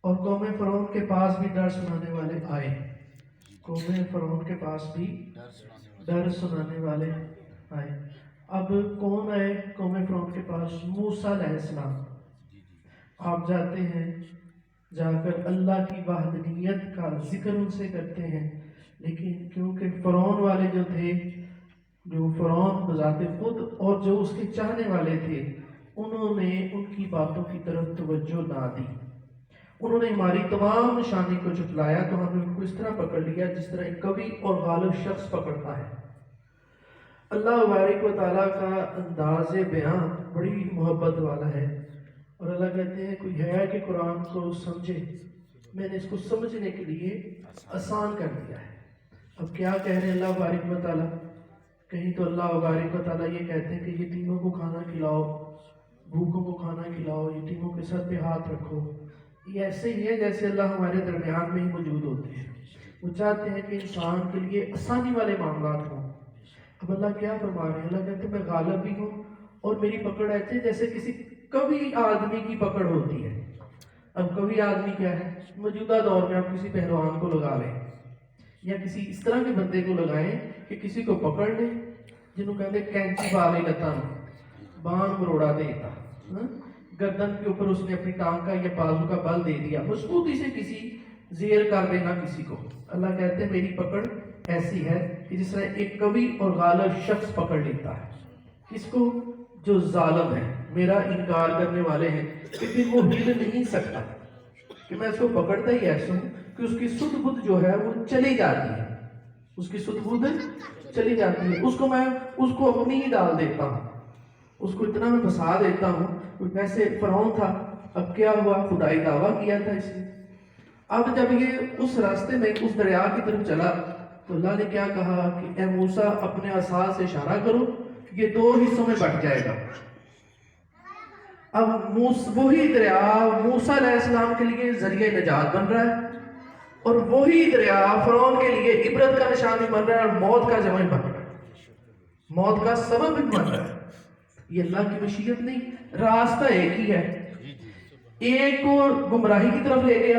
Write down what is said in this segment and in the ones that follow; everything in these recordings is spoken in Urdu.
اور قوم فرعون کے پاس بھی ڈر سنانے والے آئے، قوم فرعون کے پاس بھی ڈر سنانے والے آئے۔ اب کون آئے قوم فرعون کے پاس؟ موسیٰ علیہ السلام۔ آپ جاتے ہیں، جا کر اللہ کی وحدانیت کا ذکر ان سے کرتے ہیں، لیکن کیونکہ فرعون والے جو تھے، جو فرعون بذات خود اور جو اس کے چاہنے والے تھے، انہوں نے ان کی باتوں کی طرف توجہ نہ دی، انہوں نے ہماری تمام نشانی کو جھٹلایا، تو ہم نے ان کو اس طرح پکڑ لیا جس طرح ایک قوی اور غالب شخص پکڑتا ہے۔ اللہ تبارک و تعالیٰ کا انداز بیان بڑی محبت والا ہے، اور اللہ کہتے ہیں کوئی ہے کہ قرآن کو سمجھے، میں نے اس کو سمجھنے کے لیے آسان کر دیا ہے۔ اب کیا کہہ رہے ہیں اللہ تبارک و تعالیٰ؟ کہیں تو اللہ تبارک و تعالیٰ یہ کہتے ہیں کہ یتیموں کو کھانا کھلاؤ، بھوکوں کو کھانا کھلاؤ، یتیموں کے سر پہ ہاتھ رکھو۔ یہ ایسے ہی ہے جیسے اللہ ہمارے درمیان میں ہی موجود ہوتے ہیں، وہ چاہتے ہیں کہ انسان کے لیے آسانی والے معاملات ہوں۔ اب اللہ کیا فرما رہے ہیں؟ اللہ کہتے ہیں میں غالب بھی ہوں اور میری پکڑ ایسے ہے جیسے کسی قوی آدمی کی پکڑ ہوتی ہے۔ اب قوی آدمی کیا ہے؟ موجودہ دور میں آپ کسی پہلوان کو لگا لیں یا کسی اس طرح کے بندے کو لگائیں کہ کسی کو پکڑ لیں، جنہوں کہتے ہیں کینچی والے لتا بان مروڑا دیتا، گردن کے اوپر اس نے اپنی ٹانگ کا یا بازو کا بل دے دیا، مضبوطی سے کسی زیر کر دینا کسی کو۔ اللہ کہتے ہیں میری پکڑ ایسی ہے کہ جس طرح ایک قوی اور غالب شخص پکڑ لیتا ہے کس کو؟ جو ظالم ہے، میرا انکار کرنے والے ہیں، کہ پھر وہ ہل نہیں سکتا، کہ میں اس کو پکڑتا ہی ایسا ہوں کہ اس کی سدھ بدھ جو ہے وہ چلی جاتی ہے، اس کی سدھ بدھ چلی جاتی ہے، اس کو اپنی ہی ڈال دیتا ہوں، اس کو اتنا میں پھنسا دیتا ہوں۔ ویسے فرعون تھا، اب کیا ہوا؟ خدائی دعویٰ کیا تھا اس نے۔ اب جب یہ اس راستے میں اس دریا کی طرف چلا تو اللہ نے کیا کہا کہ اے موسیٰ اپنے عصا سے اشارہ کرو، یہ دو حصوں میں بٹ جائے گا۔ اب وہی دریا موسیٰ علیہ السلام کے لیے ذریعہ نجات بن رہا ہے، اور وہی دریا فرعون کے لیے عبرت کا نشان بھی بن رہا ہے اور موت کا ذریعہ بن رہا ہے، موت کا سبب بھی بن رہا ہے۔ یہ اللہ کی مشیت نہیں، راستہ ایک ہی ہے۔ ایک کو گمراہی کی طرف لے گیا،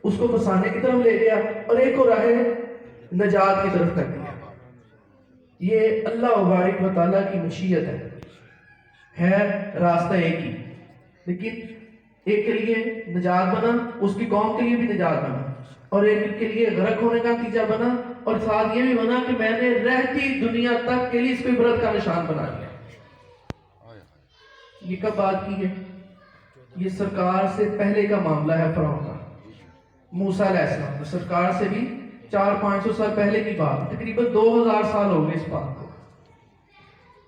اس کو پھنسانے کی طرف لے گیا، اور ایک کو راہ نجات کی طرف کر دیا۔ یہ اللہ تبارک و تعالیٰ کی مشیت ہے راستہ ایک ہی، لیکن ایک کے لیے نجات بنا، اس کی قوم کے لیے بھی نجات بنا، اور ایک کے لیے غرق ہونے کا نتیجہ بنا، اور ساتھ یہ بھی بنا کہ میں نے رہتی دنیا تک کے لیے اس کو عبرت کا نشان بنا دیا۔ یہ کب بات کی ہے؟ یہ سرکار سے پہلے کا معاملہ ہے فرعون کا، موسیٰ علیہ السلام، سرکار سے بھی 400-500 سال پہلے کی بات، تقریباً 2000 سال ہو گئے اس بات کو۔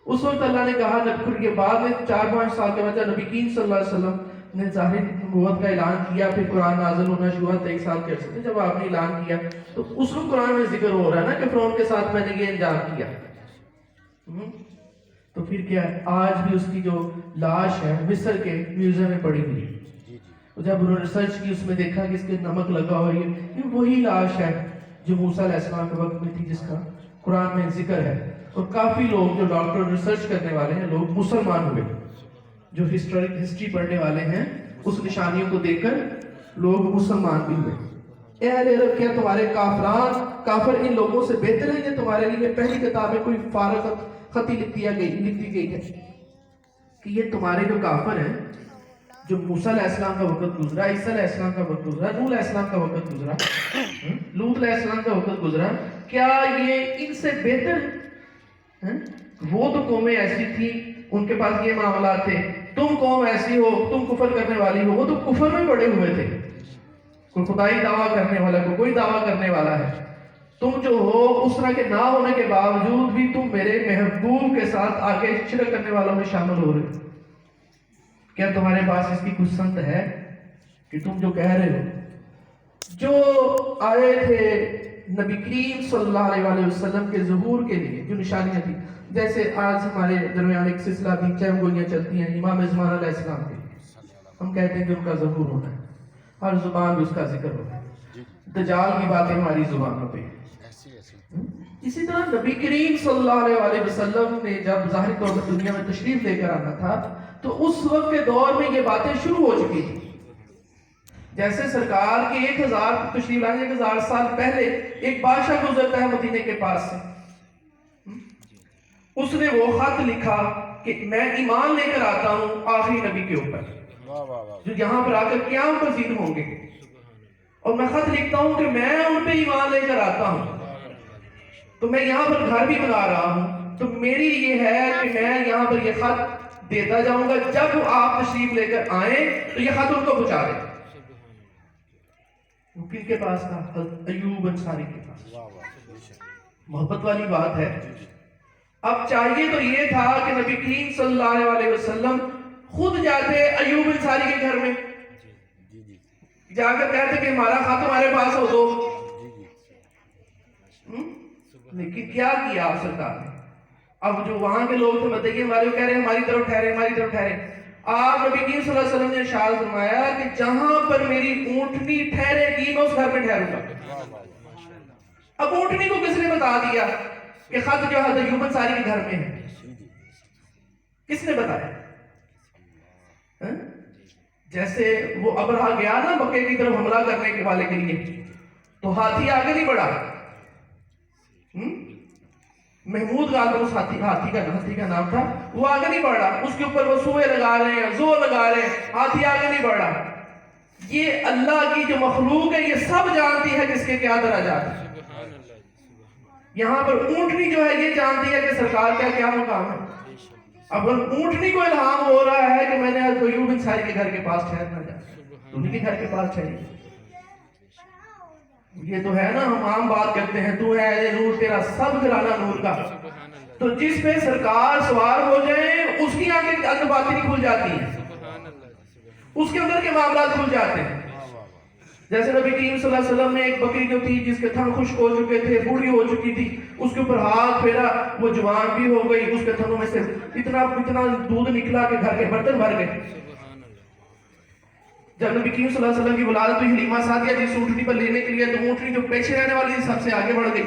اس وقت اللہ نے کہا، پھر کے بعد میں 4-5 سال کے بعد نبی کریم صلی اللہ علیہ وسلم نے ظاہر نبوت کا اعلان کیا، پھر قرآن نازل ہونا شروع ہوا 23 سال کے عرصے میں۔ جب آپ نے اعلان کیا تو اس وقت قرآن میں ذکر ہو رہا ہے نا کہ فرعون کے ساتھ میں نے یہ انجام کیا۔ تو پھر کیا ہے؟ آج بھی اس کی جو لاش ہے مصر کے میوزیم میں پڑی ہوئی ہے، جب انہوں نے ریسرچ کی اس میں دیکھا کہ اس کے نمک لگا ہوا ہے، یہ وہی لاش ہے جو موسیٰ علیہ السلام کے وقت میں تھی، جس کا قرآن میں ذکر ہے۔ اور کافی لوگ جو ڈاکٹر ریسرچ کرنے والے ہیں، لوگ مسلمان ہوئے، جو ہسٹری پڑھنے والے ہیں، اس نشانیوں کو دیکھ کر لوگ مسلمان بھی ہوئے۔ اے اہل عرب، کیا تمہارے کافر ان لوگوں سے بہتر ہیں جو تمہارے لیے پہلی کتاب میں کوئی فارغ خطی لکھ دی گئی ہے کہ یہ تمہارے جو کافر ہیں، جو موسیٰ علیہ السلام کا وقت گزرا، عیسیٰ علیہ السلام کا وقت گزرا، نوح علیہ السلام کا وقت گزرا، لوط علیہ السلام کا وقت گزرا، کیا یہ ان سے بہتر ہیں؟ وہ تو قومیں ایسی تھی، ان کے پاس یہ معاملات تھے، تم قوم ایسی ہو، تم کفر کرنے والی ہو، وہ تو کفر میں پڑے ہوئے تھے، کوئی خدائی دعویٰ کرنے والا، کوئی دعویٰ کرنے والا ہے، تم جو ہو اس طرح کے نہ ہونے کے باوجود بھی تم میرے محبوب کے ساتھ آگے شرک کرنے والوں میں شامل ہو رہے۔ کیا تمہارے پاس اس کی کچھ سند ہے کہ تم جو کہہ رہے ہو؟ جو آئے تھے نبی کریم صلی اللہ علیہ وسلم کے ظہور کے لیے، جو نشانیاں تھی، جیسے آج ہمارے درمیان ایک سلسلہ بھی چیم گوئیاں چلتی ہیں امام زمان علیہ السلام کے، ہم کہتے ہیں کہ ان کا ظہور ہونا ہے، ہر زبان بھی اس کا ذکر ہونا ہے، دجال کی باتیں ہماری زبانوں پہ۔ اسی طرح نبی کریم صلی اللہ علیہ وسلم نے جب ظاہر طور پر دنیا میں تشریف لے کر آنا تھا تو اس وقت کے دور میں یہ باتیں شروع ہو چکی تھی۔ جیسے سرکار کے 1000 تشریف لانے 1000 سال پہلے ایک بادشاہ گزرتا ہے مدینے کے پاس سے، اس نے وہ خط لکھا کہ میں ایمان لے کر آتا ہوں آخری نبی کے اوپر جو یہاں پر آ کر قیام پذیر ہوں گے، اور میں خط لکھتا ہوں کہ میں ان پہ ایمان لے کر آتا ہوں، تو میں یہاں پر گھر بھی بنا رہا ہوں، تو میری یہ ہے کہ میں یہاں پر یہ خط دیتا جاؤں گا، جب آپ تشریف لے کر آئیں تو یہ خط ان کو پہنچا دیں۔ وہ کن کے پاس تھا؟ حضرت ایوب انصاری کے پاس۔ محبت والی بات ہے۔ اب چاہیے تو یہ تھا کہ نبی کریم صلی اللہ علیہ وسلم خود جاتے ایوب انصاری کے گھر میں، جا کر کہتے کہ ہمارا خط تمہارے پاس ہو دو، لیکن کیا کیا آپ سرکار نے؟ اب جو وہاں کے لوگ تھے مدینے والے کہہ رہے ہیں ہماری طرف ٹھہرے، ہماری طرف ٹھہرے۔ آپ نبی کریم صلی اللہ علیہ وسلم نے ارشاد فرمایا کہ جہاں پر میری اونٹنی ٹھہرے گی میں اس گھر میں ٹھہروں گا۔ اب اونٹنی کو کس نے بتا دیا کہ خط جو حضرت ایوب انصاری کے گھر میں ہے؟ کس نے بتایا؟ جیسے وہ ابرہا گیا نا مکے کی طرف حملہ کرنے کے والے کے لیے، تو ہاتھی آگے نہیں بڑھا، محمود غالب اس ہاتھی کا نام تھا، وہ آگے نہیں بڑھ رہا، اس کے اوپر وہ سوئے لگا رہے ہیں، زور لگا رہے ہیں، ہاتھی آگے نہیں بڑھ رہا۔ یہ اللہ کی جو مخلوق ہے یہ سب جانتی ہے کس کے کیا درجات ہیں۔ یہاں پر اونٹنی جو ہے یہ جانتی ہے کہ سرکار کا کیا مقام ہے۔ اب اونٹنی کو الہام ہو رہا ہے کہ میں نے حضرت ایوب انصاری کے گھر کے پاس ٹھہرنا جانا، تو انہی کے گھر کے پاس ٹھہری۔ یہ تو ہے نا ہم عام بات کرتے ہیں تو ہے اے نور تیرا سب گھرانہ نور کا، تو جس پہ سرکار سوار ہو جائیں اس کی آنکھیں اندر باطنی کھل جاتی ہیں، اس کے اندر کے معاملات کھل جاتے ہیں۔ جیسے نبی کریم صلی اللہ علیہ وسلم نے ایک بکری جو تھی جس کے تھن خشک ہو چکے تھے، بوڑھی ہو چکی تھی، اس کے اوپر ہاتھ پھیرا، وہ جوان بھی ہو گئی، اس کے تھنوں میں سے اتنا دودھ نکلا کہ گھر کے برتن بھر گئے۔ جب نبی کریم صلی اللہ علیہ وسلم کی ولادت ہوئی حلیمہ سعدیہ جس اونٹنی پر لینے کے لیے، تو اونٹنی جو پیچھے رہنے والی تھی سب سے آگے بڑھ گئی۔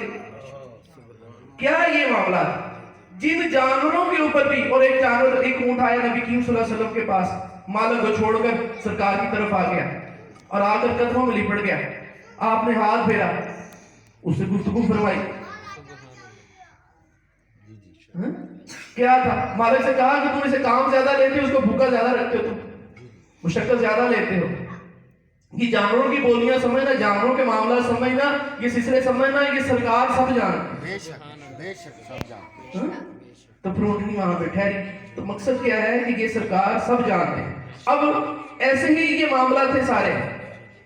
کیا یہ معاملات جن جانوروں کے اوپر بھی، اور ایک جانور ایک اونٹ آیا نبی کریم صلی اللہ علیہ وسلم کے پاس، مالک کو چھوڑ کر سرکار کی طرف آ گیا اور آ کر قدموں میں لپٹ گیا، آپ نے ہاتھ پھیرا، اس سے گفتگو فرمائی۔ کیا تھا؟ مالک سے کہا کہ تم اسے کام زیادہ لیتے ہو، اس کو بھوکا زیادہ رکھتے ہو، تم مشقت زیادہ لیتے ہو۔ یہ جانوروں کی بولیاں سمجھنا، جانوروں کے معاملات سمجھنا، یہ سلسلے سمجھنا، یہ سرکار سب جانتے ہیں۔ بے شک سب جانتے ہیں۔ تو پھر اونٹنی وہاں پہ ٹھہری، تو مقصد کیا ہے کہ یہ سرکار سب جانتے ہیں۔ اب ایسے ہی یہ معاملات تھے سارے،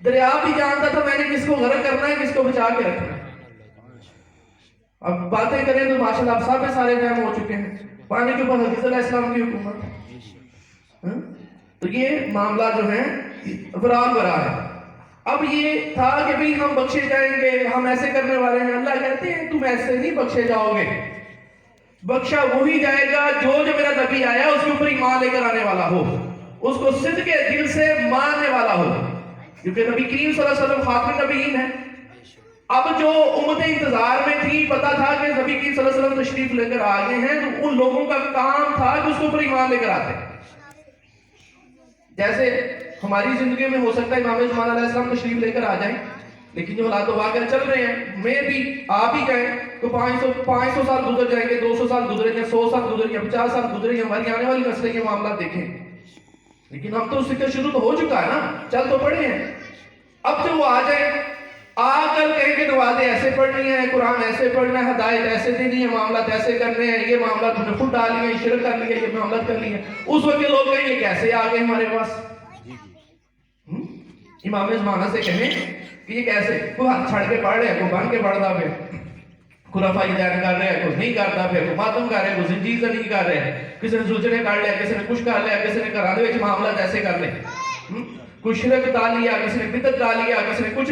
دریا بھی جانتا تھا میں نے کس کو غرق کرنا ہے، کس کو بچا کے رکھنا ہے۔ اب باتیں کریں تو ماشاءاللہ اب سب سارے فہم ہو چکے ہیں، پانی کے اوپر حضرت علیہ السلام کی حکومت۔ تو یہ معاملہ جو ہے افراد برا ہے۔ اب یہ تھا کہ بھئی ہم بخشے جائیں گے، ہم ایسے کرنے والے ہیں۔ اللہ کہتے ہیں تم ایسے نہیں بخشے جاؤ گے، بخشا وہی جائے گا جو میرا نبی آیا اس کے اوپر ایمان لے کر آنے والا ہو، اس کو صدق کے دل سے ماننے والا ہو، کیونکہ نبی کریم صلی اللہ علیہ وسلم خاتم النبیین ہے۔ اب جو امت انتظار میں تھی، پتا تھا کہ نبی کریم صلی اللہ علیہ وسلم تشریف لے کر آگے ہیں، تو ان لوگوں کا کام تھا کہ اس کے اوپر ایمان لے کر آتے۔ جیسے ہماری زندگی میں ہو سکتا ہے امام زمان علیہ السلام تشریف لے کر آ جائیں، لیکن جو حالات و واقعہ چل رہے ہیں میں بھی آپ ہی جائیں تو 500 سال گزر جائیں گے، 200 سال گزریں گے، 100 سال گزریں گے، 50 سال گزریں گے، ہماری آنے والی نسلیں یہ معاملات دیکھیں۔ لیکن اب تو اس فکر شروع تو ہو چکا ہے نا، چل تو پڑے ہیں۔ اب جو وہ آ جائیں، آ کر کہیں کہ نمازیں ایسے پڑھنی ہے، قرآن ایسے پڑھنا ہے، ہدایت ایسے دینی ہے، معاملات ایسے کرنے ہیں، یہ معاملات تم نے خود ڈال لیے، شرک کر لیا، یہ معاملات کر لیے، اس وقت کے لوگ کہیں یہ کیسے آ گئے ہمارے پاس؟ امام زمانہ سے کہیں کہ یہ کیسے، کوئی ہاتھ چھڑ کے پڑھ رہے ہیں، کوئی بن کے پڑھتا پھر، کوئی رفعی دین کر رہے ہیں، کوئی نہیں کرتا پھر، کوئی ماتم کر رہے ہیں، کوئی زنجیر نہیں کر رہے ہیں، کسی نے زلجنے کر لیا، کسی نے کچھ کر لیا، کسی نے گھراں دے وچ معاملات ایسے کر لے، کوئی شرک ڈال لیا، کسی نے بدعت ڈال لیا، کسی نے کچھ